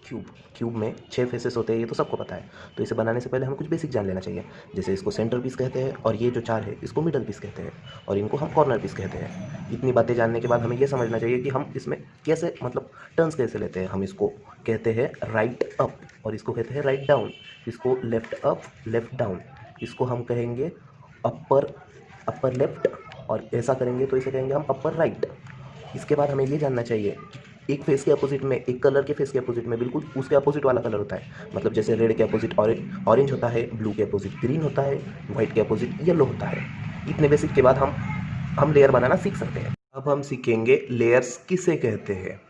Cube cube में 6 faces होते हैं, ये तो सबको पता है। तो इसे बनाने से पहले हमें कुछ बेसिक जान लेना चाहिए। जैसे इसको सेंटर पीस कहते हैं और ये जो 4 है इसको मिडल पीस कहते हैं और इनको हम कॉर्नर पीस कहते हैं। इतनी बातें जानने के बाद हमें ये समझना चाहिए कि हम इसमें कैसे मतलब टर्न्स कैसे लेते हैं। हम इसको कहते हैं राइट अप और इसको कहते हैं राइट डाउन, इसको लेफ्ट अप लेफ्ट डाउन, इसको हम कहेंगे अपर अपर लेफ्ट और ऐसा करेंगे तो इसे कहेंगे हम अपर राइट। इसके बाद हमें ये जानना चाहिए कि एक फेस के अपोजिट में, एक कलर के फेस के अपोजिट में बिल्कुल उसके अपोजिट वाला कलर होता है। मतलब जैसे रेड के अपोजिट ऑरेंज होता है, ब्लू के अपोजिट ग्रीन होता है, व्हाइट के अपोजिट येलो होता है। इतने बेसिक के बाद हम लेयर बनाना सीख सकते हैं। अब हम सीखेंगे लेयर्स किसे कहते हैं।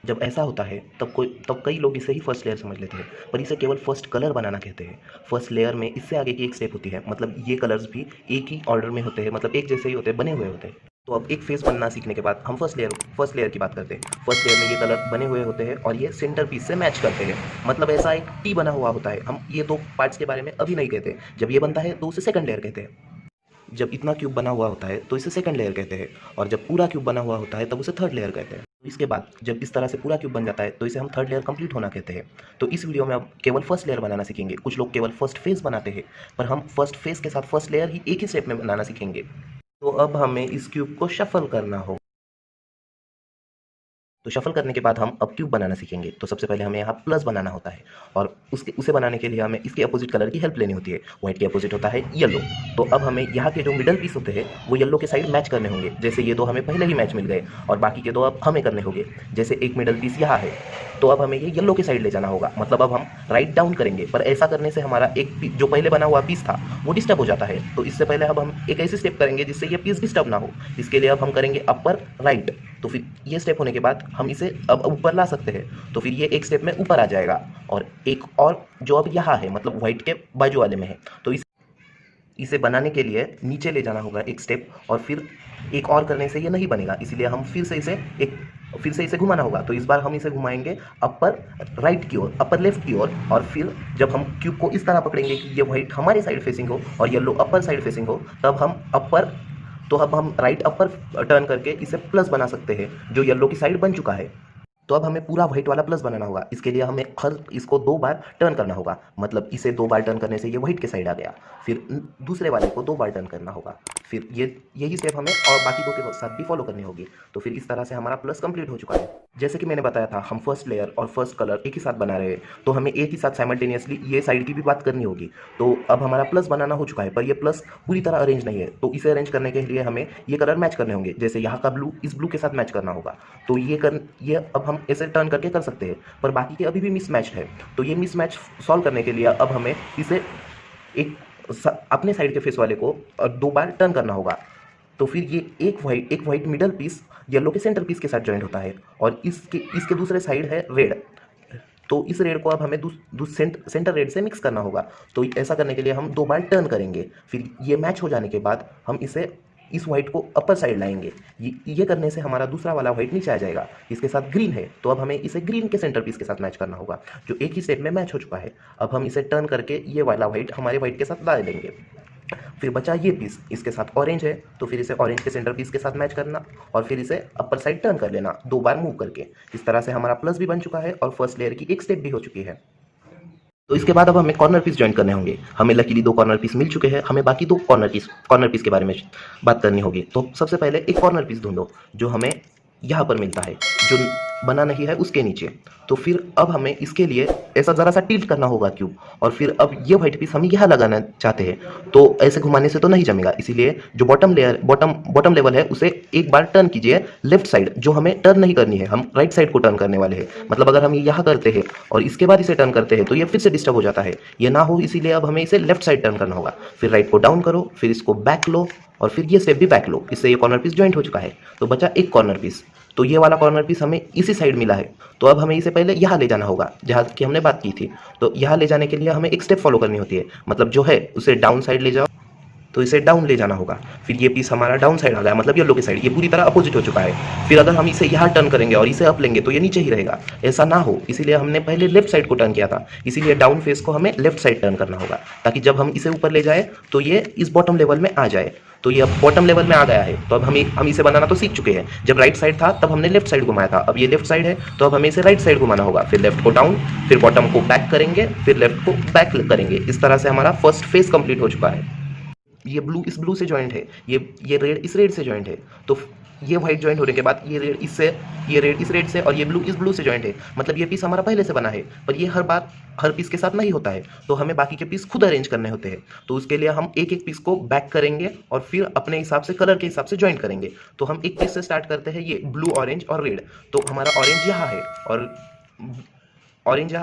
जब ऐसा होता है तब कई लोग इसे ही फर्स्ट लेयर समझ लेते हैं, पर इसे केवल फर्स्ट कलर बनाना कहते हैं। फर्स्ट लेयर में इससे आगे की एक स्टेप होती है, मतलब ये कलर्स भी एक ही ऑर्डर में होते हैं, मतलब एक जैसे ही होते हैं, बने हुए होते हैं। तो अब एक फेस बनना सीखने के बाद हम फर्स्ट लेयर की बात करते हैं। फर्स्ट लेयर में ये कलर बने हुए होते हैं और ये सेंटर पीस से मैच करते हैं, मतलब ऐसा एक टी बना हुआ होता है। हम ये दो पार्ट्स के बारे में अभी नहीं कहते। जब ये बनता है तो उसे सेकंड लेयर कहते हैं। जब इतना क्यूब बना हुआ होता है तो इसे सेकंड लेयर कहते हैं और जब पूरा क्यूब बना हुआ होता है तब उसे थर्ड लेयर कहते हैं। इसके बाद जब इस तरह से पूरा क्यूब बन जाता है तो इसे हम थर्ड लेयर कंप्लीट होना कहते हैं। तो इस वीडियो में अब केवल फर्स्ट लेयर बनाना सीखेंगे। कुछ लोग केवल फर्स्ट फेस बनाते हैं, पर हम फर्स्ट फेस के साथ फर्स्ट लेयर ही एक ही स्टेप में बनाना सीखेंगे। तो अब हमें इस क्यूब को शफल करना होगा। तो शफल करने के बाद हम अब क्यूब बनाना सीखेंगे। तो सबसे पहले हमें यहाँ प्लस बनाना होता है और उसे बनाने के लिए हमें इसके अपोजिट कलर की हेल्प लेनी होती है। व्हाइट के अपोजिट होता है येलो। तो अब हमें यहाँ के जो मिडल पीस होते हैं वो येलो के साइड मैच करने होंगे। जैसे ये दो हमें पहले ही मैच मिल गए और बाकी के दो अब हमें करने होंगे। जैसे एक मिडल पीस यहाँ है तो अब हमें ये येलो के साइड ले जाना होगा, मतलब अब हम राइट डाउन करेंगे। पर ऐसा करने से हमारा एक जो पहले बना हुआ पीस था वो डिस्टर्ब हो जाता है। तो इससे पहले अब हम एक ऐसी स्टेप करेंगे जिससे ये पीस डिस्टर्ब ना हो। इसके लिए अब हम करेंगे अपर राइट। तो फिर ये स्टेप होने के बाद हम इसे अब ऊपर ला सकते हैं। तो फिर ये एक स्टेप में ऊपर आ जाएगा और एक और जो अब यहाँ है मतलब व्हाइट के बाजू वाले में है, तो इसे बनाने के लिए नीचे ले जाना होगा एक स्टेप और फिर एक और करने से ये नहीं बनेगा, इसीलिए हम फिर से इसे घुमाना होगा। तो इस बार हम इसे घुमाएंगे अपर राइट की ओर, अपर लेफ्ट की ओर और फिर जब हम क्यूब को इस तरह पकड़ेंगे कि ये व्हाइट हमारे साइड फेसिंग हो और येलो अपर साइड फेसिंग हो, तब हम राइट अपर टर्न करके इसे प्लस बना सकते हैं जो येलो की साइड बन चुका है। तो अब हमें पूरा व्हाइट वाला प्लस बनाना होगा। इसके लिए हमें इसको 2 बार टर्न करना होगा, मतलब इसे 2 बार टर्न करने से ये व्हाइट के साइड आ गया। फिर दूसरे वाले को 2 बार टर्न करना होगा। फिर यही स्टेप हमें और बाकी 2 के साथ भी फॉलो करनी होगी। तो फिर इस तरह से हमारा प्लस कंप्लीट हो चुका है। जैसे कि मैंने बताया था हम फर्स्ट लेयर और फर्स्ट कलर एक ही साथ बना रहे हैं, तो हमें एक ही साथ साइमल्टेनियसली ये साइड की भी बात करनी होगी। तो अब हमारा प्लस बनाना हो चुका है, पर ये प्लस पूरी तरह अरेंज नहीं है। तो इसे अरेंज करने के लिए हमें ये कलर मैच करने होंगे। जैसे यहाँ का ब्लू इस ब्लू के साथ मैच करना होगा। तो ये अब हम ऐसे टर्न करके कर सकते हैं, पर बाकी के अभी भी मिसमैच है। तो ये मिसमैच सॉल्व करने के लिए अब हमें इसे अपने साइड के फेस वाले को 2 बार टर्न करना होगा। तो फिर ये एक वाइट मिडल पीस येलो के सेंटर पीस के साथ जॉइंट होता है और इसके दूसरे साइड है रेड। तो इस रेड को अब हमें सेंटर रेड से मिक्स करना होगा। तो ऐसा करने के लिए हम 2 बार टर्न करेंगे। फिर ये मैच हो जाने के बाद हम इस व्हाइट को अपर साइड लाएंगे। ये करने से हमारा दूसरा वाला व्हाइट नीचे आ जाएगा। इसके साथ ग्रीन है तो अब हमें इसे ग्रीन के सेंटर पीस के साथ मैच करना होगा जो एक ही स्टेप में मैच हो चुका है। अब हम इसे टर्न करके ये वाला व्हाइट हमारे व्हाइट के साथ ला लेंगे। फिर बचा ये पीस, इसके साथ ऑरेंज है तो फिर इसे ऑरेंज के सेंटर पीस के साथ मैच करना और फिर इसे अपर साइड टर्न कर लेना 2 बार मूव करके। इस तरह से हमारा प्लस भी बन चुका है और फर्स्ट लेयर की एक स्टेप भी हो चुकी है। तो इसके बाद अब हमें कॉर्नर पीस ज्वाइन करने होंगे। हमें लकीली 2 कॉर्नर पीस मिल चुके हैं, हमें बाकी 2 कॉर्नर पीस के बारे में बात करनी होगी। तो सबसे पहले एक कॉर्नर पीस ढूंढो जो हमें यहाँ पर मिलता है, जो बना नहीं है उसके नीचे। तो फिर अब हमें इसके लिए ऐसा ज़रा सा टिल्ट करना होगा क्यूब और फिर अब ये व्हाइट पीस हम यहाँ लगाना चाहते हैं। तो ऐसे घुमाने से तो नहीं जमेगा, इसीलिए जो बॉटम लेवल है उसे एक बार टर्न कीजिए लेफ्ट साइड। जो हमें टर्न नहीं करनी है, हम राइट साइड को टर्न करने वाले हैं। मतलब अगर हम ये यहाँ करते हैं और इसके बाद इसे टर्न करते हैं तो ये फिर से डिस्टर्ब हो जाता है, ये ना हो इसीलिए अब हमें इसे लेफ्ट साइड टर्न करना होगा। फिर राइट को डाउन करो, फिर इसको बैक लो और फिर ये स्टेप भी बैक लो। इससे ये कॉर्नर पीस ज्वाइंट हो चुका है। तो बचा एक कॉर्नर पीस। तो ये वाला कॉर्नर पीस हमें इसी साइड मिला है। तो अब हमें इसे पहले यहाँ ले जाना होगा जहाँ की हमने बात की थी। तो यहाँ ले जाने के लिए हमें एक स्टेप फॉलो करनी होती है, मतलब जो है उसे डाउन साइड ले जाओ। तो इसे डाउन ले जाना होगा। फिर ये पीस हमारा डाउन साइड आ गया, मतलब येलो की साइड, ये पूरी तरह अपोजिट हो चुका है। फिर अगर हम इसे यहाँ टर्न करेंगे और इसे अप लेंगे तो ये नीचे ही रहेगा, ऐसा ना हो इसीलिए हमने पहले लेफ्ट साइड को टर्न किया था। इसीलिए डाउन फेस को हमें लेफ्ट साइड टर्न करना होगा ताकि जब हम इसे ऊपर ले जाए तो ये इस बॉटम लेवल में आ जाए। तो ये अब बॉटम लेवल में आ गया है। तो अब हम इसे बनाना तो सीख चुके हैं। जब राइट साइड था तब हमने लेफ्ट साइड घुमाया था, अब ये लेफ्ट साइड है तो अब हमें इसे राइट साइड घुमाना होगा। फिर लेफ्ट को डाउन, फिर बॉटम को बैक करेंगे, फिर लेफ्ट को बैक करेंगे। इस तरह से हमारा फर्स्ट फेज कंप्लीट हो चुका है। ये ब्लू इस ब्लू से जॉइंट है, ये रेड इस रेड से जॉइंट है। तो ये व्हाइट जॉइंट होने के बाद ये रेड इससे, ये रेड इस रेड से, और ये ब्लू इस ब्लू से जॉइंट है। मतलब ये पीस हमारा पहले से बना है, पर ये हर बार हर पीस के साथ नहीं होता है, तो हमें बाकी के पीस खुद अरेंज करने होते हैं। तो उसके लिए हम एक एक पीस को बैक करेंगे और फिर अपने हिसाब से कलर के हिसाब से ज्वाइन करेंगे। तो हम एक पीस से स्टार्ट करते हैं, ये ब्लू ऑरेंज और रेड। तो हमारा ऑरेंज यहाँ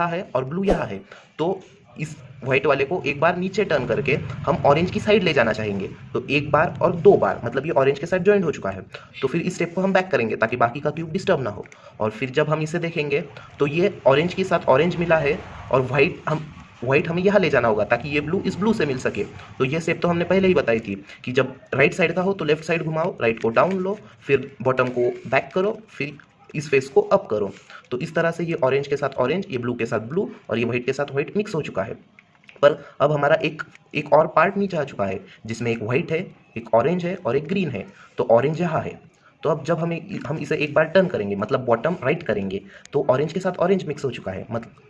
है और ब्लू यहाँ है। तो इस व्हाइट वाले को एक बार नीचे टर्न करके हम ऑरेंज की साइड ले जाना चाहेंगे। तो एक बार और दो बार, मतलब ये ऑरेंज के साथ ज्वाइंट हो चुका है। तो फिर इस स्टेप को हम बैक करेंगे ताकि बाकी का क्यूब डिस्टर्ब ना हो। और फिर जब हम इसे देखेंगे तो ये ऑरेंज के साथ ऑरेंज मिला है, और व्हाइट हमें यहाँ ले जाना होगा ताकि ये ब्लू इस ब्लू से मिल सके। तो ये स्टेप तो हमने पहले ही बताई थी कि जब राइट साइड का हो तो लेफ्ट साइड घुमाओ, राइट को डाउन लो, फिर बॉटम को बैक करो, फिर इस फेस को अप करो। तो इस तरह से ये ऑरेंज के साथ ऑरेंज, ये ब्लू के साथ ब्लू और ये व्हाइट के साथ व्हाइट मिक्स हो चुका है। पर अब हमारा एक और पार्ट नीचे आ चुका है जिसमें एक व्हाइट है, एक ऑरेंज है और एक ग्रीन है। तो ऑरेंज यहाँ है। तो अब जब हम इसे एक बार टर्न करेंगे, मतलब बॉटम राइट करेंगे, तो ऑरेंज के साथ ऑरेंज मिक्स हो चुका है।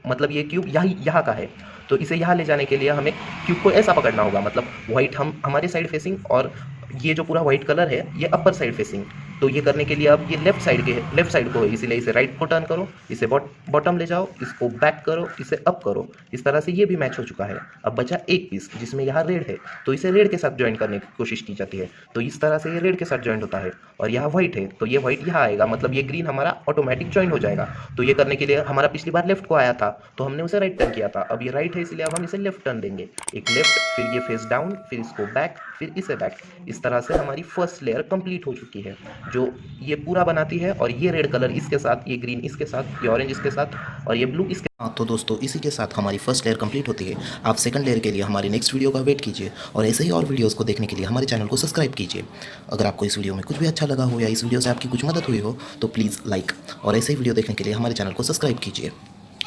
मतलब ये क्यूब यहाँ का है। तो इसे यहाँ ले जाने के लिए हमें क्यूब को ऐसा पकड़ना होगा, मतलब व्हाइट हमारे साइड फेसिंग और ये जो पूरा व्हाइट कलर है ये अपर साइड फेसिंग। तो ये करने के लिए अब ये लेफ्ट साइड को है, इसीलिए इसे राइट को टर्न करो, इसे बॉटम ले जाओ, इसको बैक करो, इसे अप करो। इस तरह से ये भी मैच हो चुका है। अब बचा एक पीस जिसमें यहाँ रेड है, तो इसे रेड के साथ ज्वाइन करने की कोशिश की जाती है। तो इस तरह से ये रेड के साथ ज्वाइंट होता है। और यहाँ व्हाइट है तो ये व्हाइट यहाँ आएगा, मतलब ये ग्रीन हमारा ऑटोमेटिक ज्वाइन हो जाएगा। तो ये करने के लिए हमारा पिछली बार लेफ्ट को आया था तो हमने उसे राइट टर्न किया था, अब ये राइट है इसलिए अब हम इसे लेफ्ट टर्न देंगे। एक लेफ्ट, फिर ये फेस डाउन, फिर इसको बैक, फिर इसे बैक। इस तरह से हमारी फर्स्ट लेयर कंप्लीट हो चुकी है जो ये पूरा बनाती है। और ये रेड कलर इसके साथ, ये ग्रीन इसके साथ, ये ऑरेंज इसके साथ और ये ब्लू इसके। हाँ तो दोस्तों, इसी के साथ हमारी फर्स्ट लेयर कंप्लीट होती है। आप सेकंड लेयर के लिए हमारी नेक्स्ट वीडियो का वेट कीजिए और ऐसे ही और वीडियोस को देखने के लिए हमारे चैनल को सब्सक्राइब कीजिए। अगर आपको इस वीडियो में कुछ भी अच्छा लगा हो या इस वीडियो से आपकी कुछ मदद हुई हो तो प्लीज़ लाइक, और ऐसे ही वीडियो देखने के लिए हमारे चैनल को सब्सक्राइब कीजिए।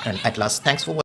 And at last, thanks for